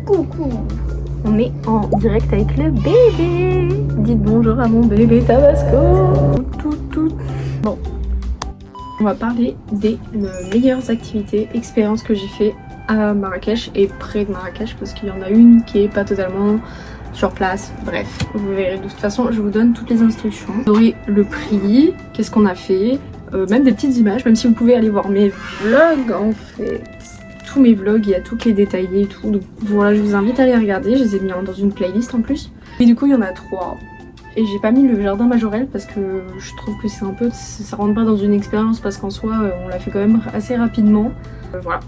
Coucou. On est en direct avec le bébé. Dites bonjour à mon bébé Tabasco. Tout. Bon, on va parler des meilleures activités, expériences que j'ai fait à Marrakech et près de Marrakech parce qu'il y en a une qui est pas totalement sur place. Bref, vous verrez. De toute façon, je vous donne toutes les instructions. Vous aurez le prix, qu'est-ce qu'on a fait, même des petites images, même si vous pouvez aller voir mes vlogs en fait. Tous mes vlogs, il y a tout qui est détaillé et tout. Donc voilà, je vous invite à les regarder. Je les ai mis dans une playlist en plus. Et du coup, il y en a 3. Et j'ai pas mis le jardin majorel parce que je trouve que c'est un peu... ça rentre pas dans une expérience parce qu'en soi, on l'a fait quand même assez rapidement. Voilà.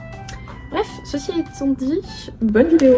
Bref, ceci étant dit, bonne vidéo.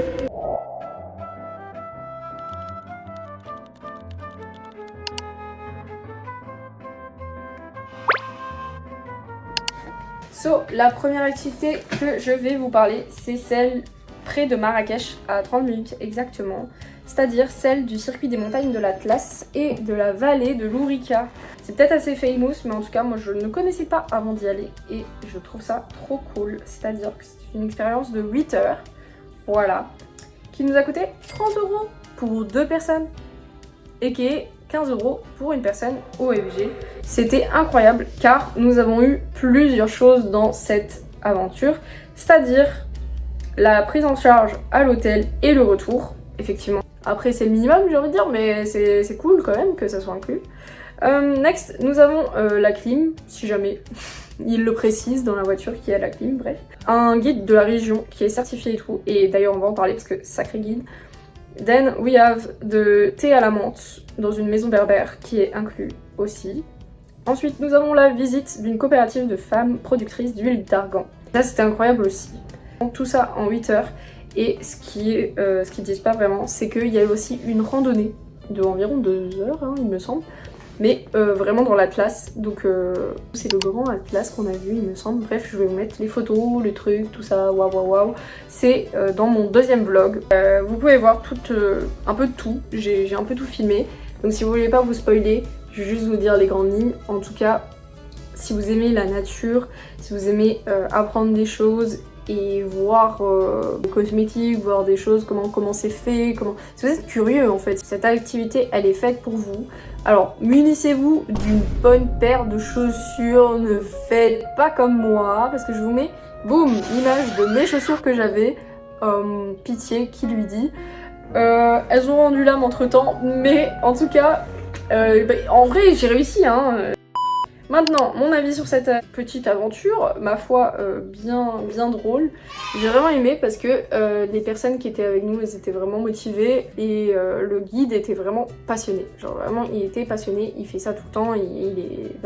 So, la première activité que je vais vous parler, c'est celle près de Marrakech, à 30 minutes exactement. C'est-à-dire celle du circuit des montagnes de l'Atlas et de la vallée de l'Ourika. C'est peut-être assez famous, mais en tout cas, moi je ne connaissais pas avant d'y aller et je trouve ça trop cool. C'est-à-dire que c'est une expérience de 8 heures, voilà, qui nous a coûté 30 € pour 2 personnes et qui est 15 € pour une personne OMG. C'était incroyable car nous avons eu plusieurs choses dans cette aventure, c'est-à-dire la prise en charge à l'hôtel et le retour, effectivement. Après c'est le minimum j'ai envie de dire, mais c'est cool quand même que ça soit inclus. Next, nous avons la clim, si jamais il le précise dans la voiture qui a la clim, bref. Un guide de la région qui est certifié et tout, et d'ailleurs on va en parler parce que sacré guide. Then we have de thé à la menthe dans une maison berbère qui est inclus aussi. Ensuite nous avons la visite d'une coopérative de femmes productrices d'huile d'argan. Ça c'était incroyable aussi. Donc, tout ça en 8 heures et ce qu'ils disent pas vraiment c'est qu'il y a aussi une randonnée de environ 2 heures hein, il me semble. Mais vraiment dans l'Atlas, donc c'est le grand Atlas qu'on a vu il me semble. Bref, je vais vous mettre les photos, les trucs, tout ça, waouh. C'est dans mon deuxième vlog. Vous pouvez voir un peu de tout, j'ai un peu tout filmé. Donc si vous voulez pas vous spoiler, je vais juste vous dire les grandes lignes. En tout cas, si vous aimez la nature, si vous aimez apprendre des choses et voir des cosmétiques, voir des choses, comment c'est fait, si vous êtes curieux en fait, cette activité elle est faite pour vous. Alors munissez-vous d'une bonne paire de chaussures, ne faites pas comme moi parce que je vous mets, boum, l'image de mes chaussures que j'avais, pitié qui lui dit. Elles ont rendu l'âme entre temps, mais en tout cas, en vrai j'ai réussi hein. Maintenant, mon avis sur cette petite aventure, ma foi, bien drôle. J'ai vraiment aimé parce que les personnes qui étaient avec nous, elles étaient vraiment motivées et le guide était vraiment passionné. Genre vraiment, il était passionné, il fait ça tout le temps,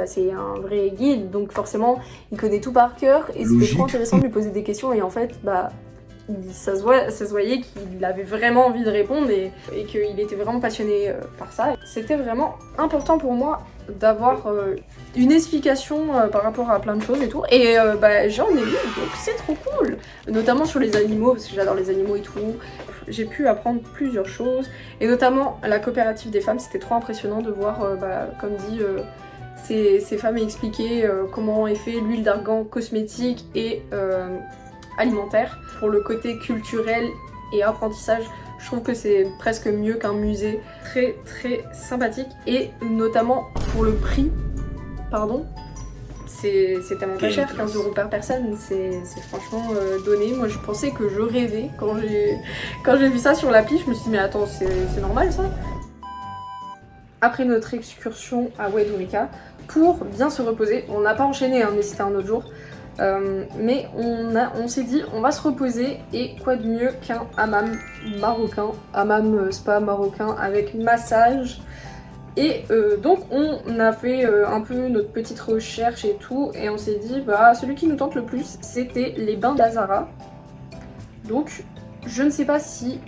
c'est un vrai guide, donc forcément, il connaît tout par cœur et c'était trop intéressant de lui poser des questions et en fait, ça se voyait qu'il avait vraiment envie de répondre et qu'il était vraiment passionné par ça. C'était vraiment important pour moi d'avoir une explication par rapport à plein de choses et tout. Et j'en ai eu, donc c'est trop cool. Notamment sur les animaux, parce que j'adore les animaux et tout. J'ai pu apprendre plusieurs choses. Et notamment la coopérative des femmes, c'était trop impressionnant de voir, comme dit, ces femmes expliquer comment est fait l'huile d'argan cosmétique et alimentaire. Pour le côté culturel et apprentissage, je trouve que c'est presque mieux qu'un musée. Très sympathique et notamment pour le prix, pardon, c'est tellement pas cher, 15 € par personne, c'est franchement donné. Moi je pensais que je rêvais quand j'ai vu ça sur l'appli, je me suis dit mais attends c'est normal ça. Après notre excursion à Oued Ourika, pour bien se reposer, on n'a pas enchaîné hein, mais c'était un autre jour. Mais on s'est dit on va se reposer et quoi de mieux qu'un hammam marocain, hammam spa marocain avec massage et donc on a fait un peu notre petite recherche et tout et on s'est dit celui qui nous tente le plus c'était les bains d'Azara. Donc je ne sais pas si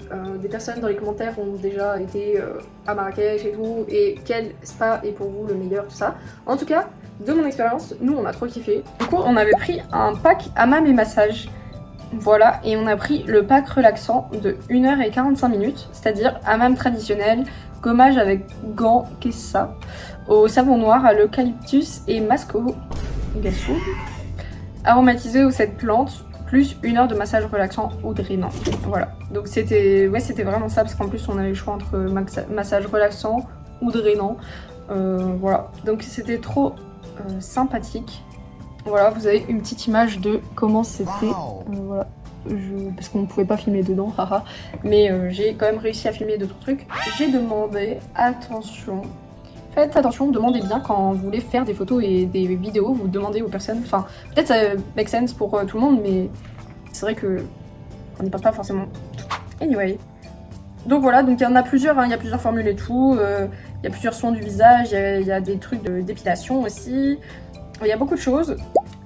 des personnes dans les commentaires ont déjà été à Marrakech et tout et quel spa est pour vous le meilleur, tout ça. En tout cas de mon expérience, nous on a trop kiffé. Du coup on avait pris un pack hammam et massage. Voilà, et on a pris le pack relaxant de 1h45 minutes, c'est-à-dire hammam traditionnel, gommage avec gants, qu'est-ce que ça, au savon noir à l'eucalyptus et masco gassou, aromatisé aux 7 plantes, plus 1 heure de massage relaxant ou drainant. Voilà, donc c'était vraiment ça, parce qu'en plus on avait le choix entre massage relaxant ou drainant. Voilà, donc c'était trop sympathique. Voilà, vous avez une petite image de comment c'était. Voilà. Parce qu'on ne pouvait pas filmer dedans, haha. Mais j'ai quand même réussi à filmer 2-3 trucs. J'ai demandé, attention, faites attention, demandez bien quand vous voulez faire des photos et des vidéos, vous demandez aux personnes, enfin, peut-être ça make sense pour tout le monde, mais c'est vrai que on n'y pense pas forcément. Anyway. Donc voilà, donc il y en a plusieurs, hein, il y a plusieurs formules et tout, il y a plusieurs soins du visage, il y a des trucs d'épilation aussi, il y a beaucoup de choses.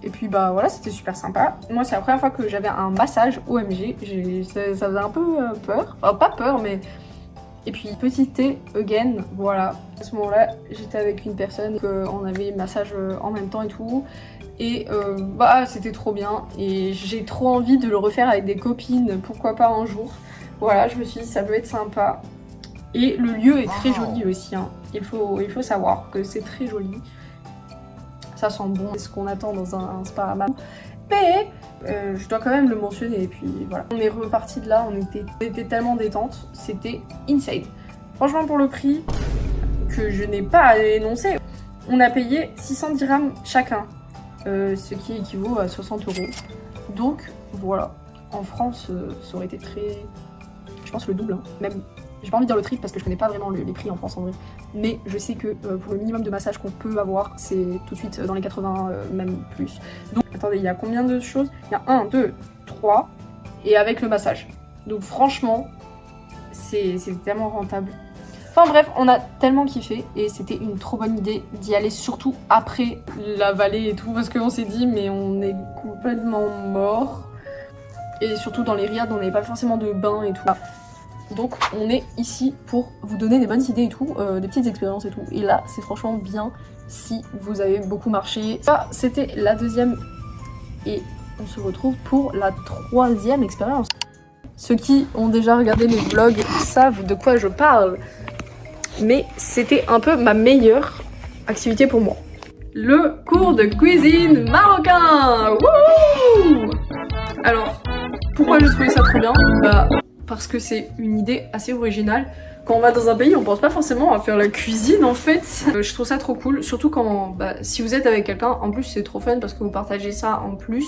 Et puis bah voilà, c'était super sympa. Moi c'est la première fois que j'avais un massage OMG, ça faisait un peu peur, enfin pas peur mais... Et puis petit thé again, voilà. À ce moment-là, j'étais avec une personne, on avait massage en même temps et tout. Et bah c'était trop bien et j'ai trop envie de le refaire avec des copines, pourquoi pas un jour. Voilà, je me suis dit ça peut être sympa. Et le lieu est très joli aussi, hein. Il faut savoir que c'est très joli. Ça sent bon, c'est ce qu'on attend dans un spa à Mamou. Mais je dois quand même le mentionner et puis voilà. On est reparti de là, on était tellement détente, c'était insane. Franchement pour le prix que je n'ai pas énoncé, on a payé 610 dirhams chacun, ce qui équivaut à 60 €. Donc voilà, en France ça aurait été très... Je pense le double, hein. Même... J'ai pas envie de dire le triple parce que je connais pas vraiment les prix en France en vrai. Mais je sais que pour le minimum de massage qu'on peut avoir, c'est tout de suite dans les 80, même plus. Donc attendez, il y a combien de choses? Il y a 1, 2, 3 et avec le massage. Donc franchement, c'est tellement rentable. Enfin bref, on a tellement kiffé et c'était une trop bonne idée d'y aller, surtout après la vallée et tout, parce qu'on s'est dit mais on est complètement mort. Et surtout dans les riads, on n'avait pas forcément de bain et tout. Donc on est ici pour vous donner des bonnes idées et tout, des petites expériences et tout. Et là, c'est franchement bien si vous avez beaucoup marché. Ça, c'était la deuxième et on se retrouve pour la troisième expérience. Ceux qui ont déjà regardé les vlogs savent de quoi je parle. Mais c'était un peu ma meilleure activité pour moi. Le cours de cuisine marocain. Wouhou! Alors, pourquoi j'ai trouvé ça trop bien? Bah, parce que c'est une idée assez originale. Quand on va dans un pays, on pense pas forcément à faire la cuisine en fait. Je trouve ça trop cool, surtout quand, si vous êtes avec quelqu'un, en plus c'est trop fun parce que vous partagez ça en plus.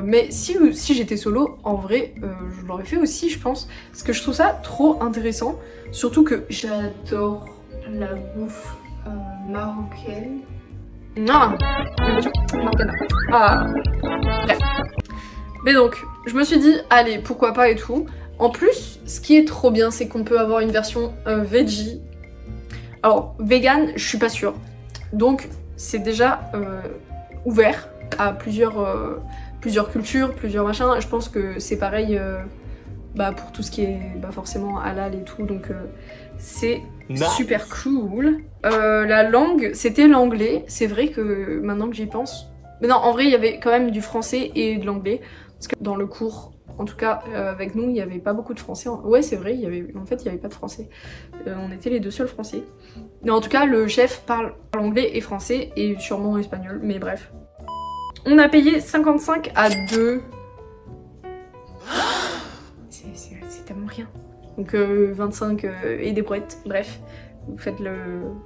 Mais si j'étais solo, en vrai, je l'aurais fait aussi je pense. Parce que je trouve ça trop intéressant, surtout que j'adore la bouffe marocaine. Non, marocaine. Ah, bref. Mais donc, je me suis dit, allez, pourquoi pas et tout. En plus, ce qui est trop bien, c'est qu'on peut avoir une version veggie. Alors, vegan, je suis pas sûre. Donc, c'est déjà ouvert à plusieurs cultures, plusieurs machins. Je pense que c'est pareil pour tout ce qui est forcément halal et tout. Donc, c'est super cool. La langue, c'était l'anglais. C'est vrai que maintenant que j'y pense... Mais non, en vrai, il y avait quand même du français et de l'anglais. Parce que dans le cours... En tout cas, avec nous, il n'y avait pas beaucoup de français. Ouais, c'est vrai, en fait, il n'y avait pas de français. On était les deux seuls français. Mais en tout cas, le chef parle anglais et français, et sûrement espagnol, mais bref. On a payé 55 à 2. C'est tellement rien. Donc 25 et des brouettes, bref. Vous faites le...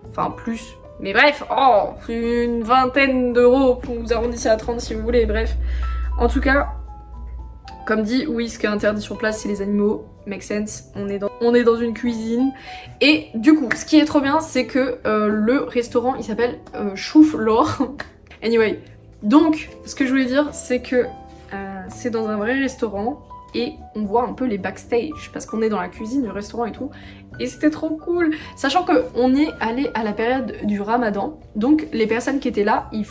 Enfin, plus. Mais bref, une vingtaine d'euros, vous arrondissez à 30 si vous voulez, bref. En tout cas... Comme dit, oui, ce qui est interdit sur place, c'est les animaux. Make sense. On est dans une cuisine. Et du coup, ce qui est trop bien, c'est que le restaurant, il s'appelle Chouf l'Or. Anyway. Donc, ce que je voulais dire, c'est que c'est dans un vrai restaurant. Et on voit un peu les backstage. Parce qu'on est dans la cuisine du restaurant et tout. Et c'était trop cool. Sachant qu'on y est allé à la période du Ramadan. Donc, les personnes qui étaient là, ils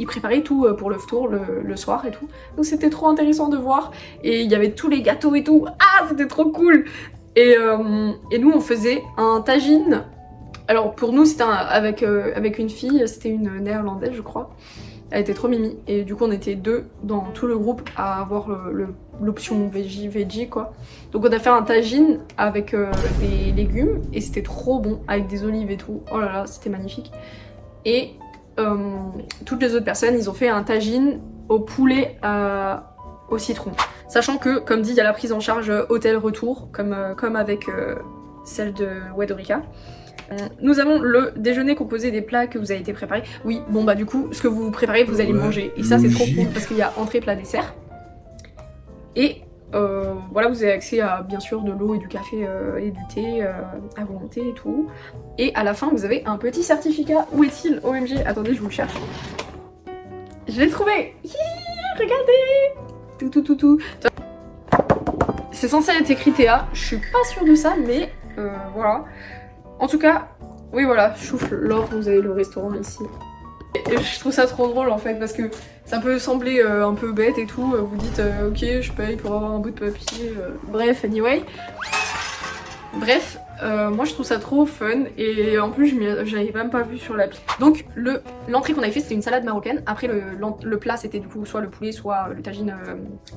préparaient tout pour le tour le soir et tout. Donc, c'était trop intéressant de voir. Et il y avait tous les gâteaux et tout. Ah, c'était trop cool. Et nous, on faisait un tagine. Alors, pour nous, c'était avec une fille. C'était une néerlandaise, je crois. Elle était trop mimi. Et du coup, on était deux dans tout le groupe à avoir l'option veggie quoi. Donc on a fait un tagine avec des légumes et c'était trop bon avec des olives et tout. Oh là là, c'était magnifique. Et toutes les autres personnes, ils ont fait un tagine au poulet au citron. Sachant que, comme dit, il y a la prise en charge hôtel-retour, comme avec celle de Wedorica. Nous avons le déjeuner composé des plats que vous avez été préparés. Oui, bon bah du coup, ce que vous préparez, vous allez manger. Et ça, c'est trop cool parce qu'il y a entrée, plat, dessert. Et voilà, vous avez accès à bien sûr de l'eau et du café et du thé à volonté et tout. Et à la fin, vous avez un petit certificat. Où est-il? OMG, attendez, je vous le cherche. Je l'ai trouvé. Regardez. Tout. C'est censé être écrit Théa. Je suis pas sûre de ça, mais voilà. En tout cas, oui voilà, Choufle, Laure, vous avez le restaurant ici. Et je trouve ça trop drôle en fait parce que ça peut sembler un peu bête et tout, vous dites ok je paye pour avoir un bout de papier, bref anyway. Bref, moi je trouve ça trop fun et en plus j'avais même pas vu sur l'appli. Donc l'entrée qu'on avait fait c'était une salade marocaine, après le plat c'était du coup soit le poulet soit le tagine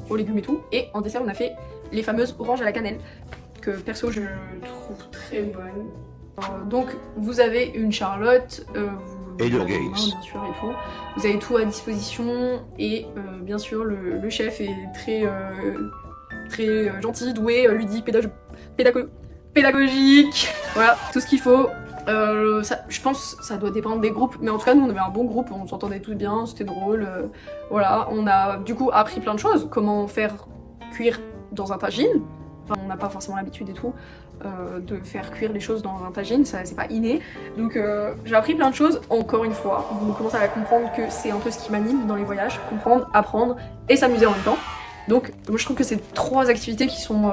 aux légumes et tout, et en dessert on a fait les fameuses oranges à la cannelle que perso je trouve très bonnes. Donc vous avez une Charlotte, et le bien sûr et tout. Vous avez tout à disposition et bien sûr le chef est très gentil, doué, ludique, pédagogique. Voilà, tout ce qu'il faut. Je pense que ça doit dépendre des groupes, mais en tout cas nous on avait un bon groupe, on s'entendait tous bien, c'était drôle. Voilà, on a du coup appris plein de choses, comment faire cuire dans un tagine. Enfin, on n'a pas forcément l'habitude et tout de faire cuire les choses dans un tagine, ça c'est pas inné. Donc j'ai appris plein de choses, encore une fois, vous commencez à comprendre que c'est un peu ce qui m'anime dans les voyages, comprendre, apprendre et s'amuser en même temps. Donc moi je trouve que c'est 3 activités qui sont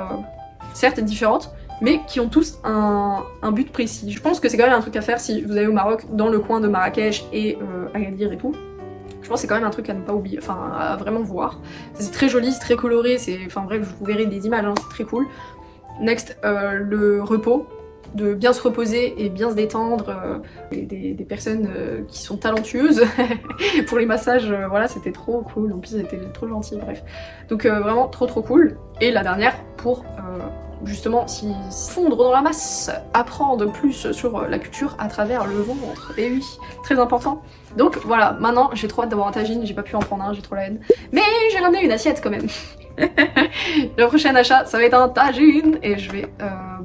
certes différentes, mais qui ont tous un but précis. Je pense que c'est quand même un truc à faire si vous allez au Maroc, dans le coin de Marrakech et Agadir et tout. Je pense que c'est quand même un truc à ne pas oublier, enfin à vraiment voir. C'est très joli, c'est très coloré, enfin bref, vous verrez des images, hein, c'est très cool. Next, le repos, de bien se reposer et bien se détendre. Des personnes qui sont talentueuses pour les massages, voilà, c'était trop cool, en plus c'était trop gentil, bref. Donc vraiment trop cool. Et la dernière, pour justement s'y fondre dans la masse, apprendre plus sur la culture à travers le ventre. Et oui, très important. Donc voilà, maintenant j'ai trop hâte d'avoir un tagine, j'ai pas pu en prendre un, j'ai trop la haine. Mais j'ai ramené une assiette quand même. Le prochain achat, ça va être un tagine et je vais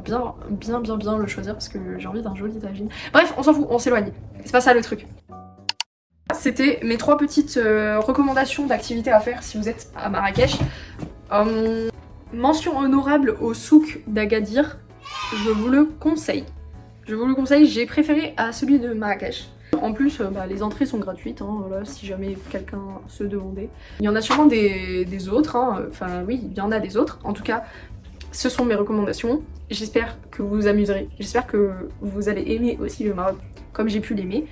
bien le choisir parce que j'ai envie d'un joli tagine. Bref, on s'en fout, on s'éloigne. C'est pas ça le truc. C'était mes 3 petites recommandations d'activités à faire si vous êtes à Marrakech. Mention honorable au souk d'Agadir, je vous le conseille. J'ai préféré à celui de Marrakech. En plus, les entrées sont gratuites, hein, voilà, si jamais quelqu'un se demandait. Il y en a sûrement des autres, hein, enfin oui, il y en a des autres. En tout cas, ce sont mes recommandations. J'espère que vous vous amuserez. J'espère que vous allez aimer aussi le Maroc comme j'ai pu l'aimer.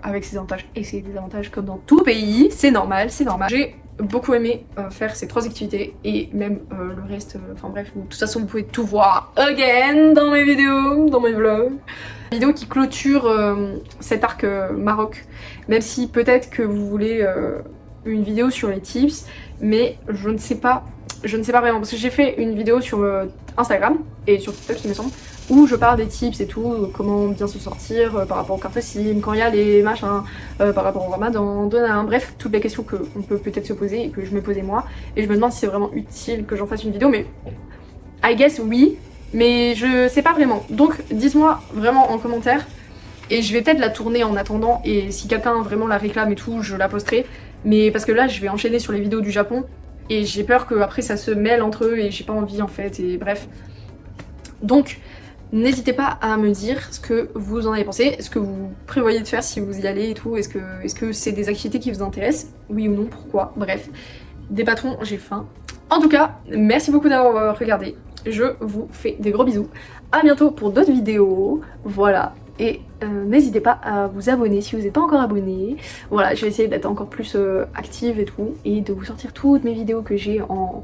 Avec ses avantages et ses désavantages comme dans tout pays, c'est normal. J'ai beaucoup aimé faire ces 3 activités et même le reste, enfin bref, de toute façon vous pouvez tout voir again dans mes vidéos, dans mes vlogs. Vidéo qui clôture cet arc Maroc, même si peut-être que vous voulez une vidéo sur les tips, mais je ne sais pas vraiment, parce que j'ai fait une vidéo sur Instagram et sur TikTok il me semble, où je parle des tips et tout, comment bien se sortir par rapport aux cartes SIM, quand il y a les machins, par rapport au ramadan, bref, toutes les questions qu'on peut peut-être se poser et que je me posais moi, et je me demande si c'est vraiment utile que j'en fasse une vidéo, mais I guess oui, mais je sais pas vraiment. Donc dites-moi vraiment en commentaire, et je vais peut-être la tourner en attendant, et si quelqu'un vraiment la réclame et tout, je la posterai, mais parce que là je vais enchaîner sur les vidéos du Japon, et j'ai peur que après ça se mêle entre eux, et j'ai pas envie en fait, et bref. Donc n'hésitez pas à me dire ce que vous en avez pensé, ce que vous prévoyez de faire si vous y allez et tout, est-ce que c'est des activités qui vous intéressent, oui ou non, pourquoi, bref. Des patrons, j'ai faim. En tout cas, merci beaucoup d'avoir regardé, je vous fais des gros bisous, à bientôt pour d'autres vidéos, voilà, et n'hésitez pas à vous abonner si vous n'êtes pas encore abonné, voilà, je vais essayer d'être encore plus active et tout, et de vous sortir toutes mes vidéos que j'ai en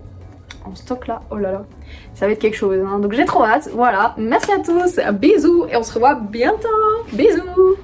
stock là, oh là là, ça va être quelque chose, hein. Donc j'ai trop hâte, voilà, merci à tous, bisous, et on se revoit bientôt, bisous.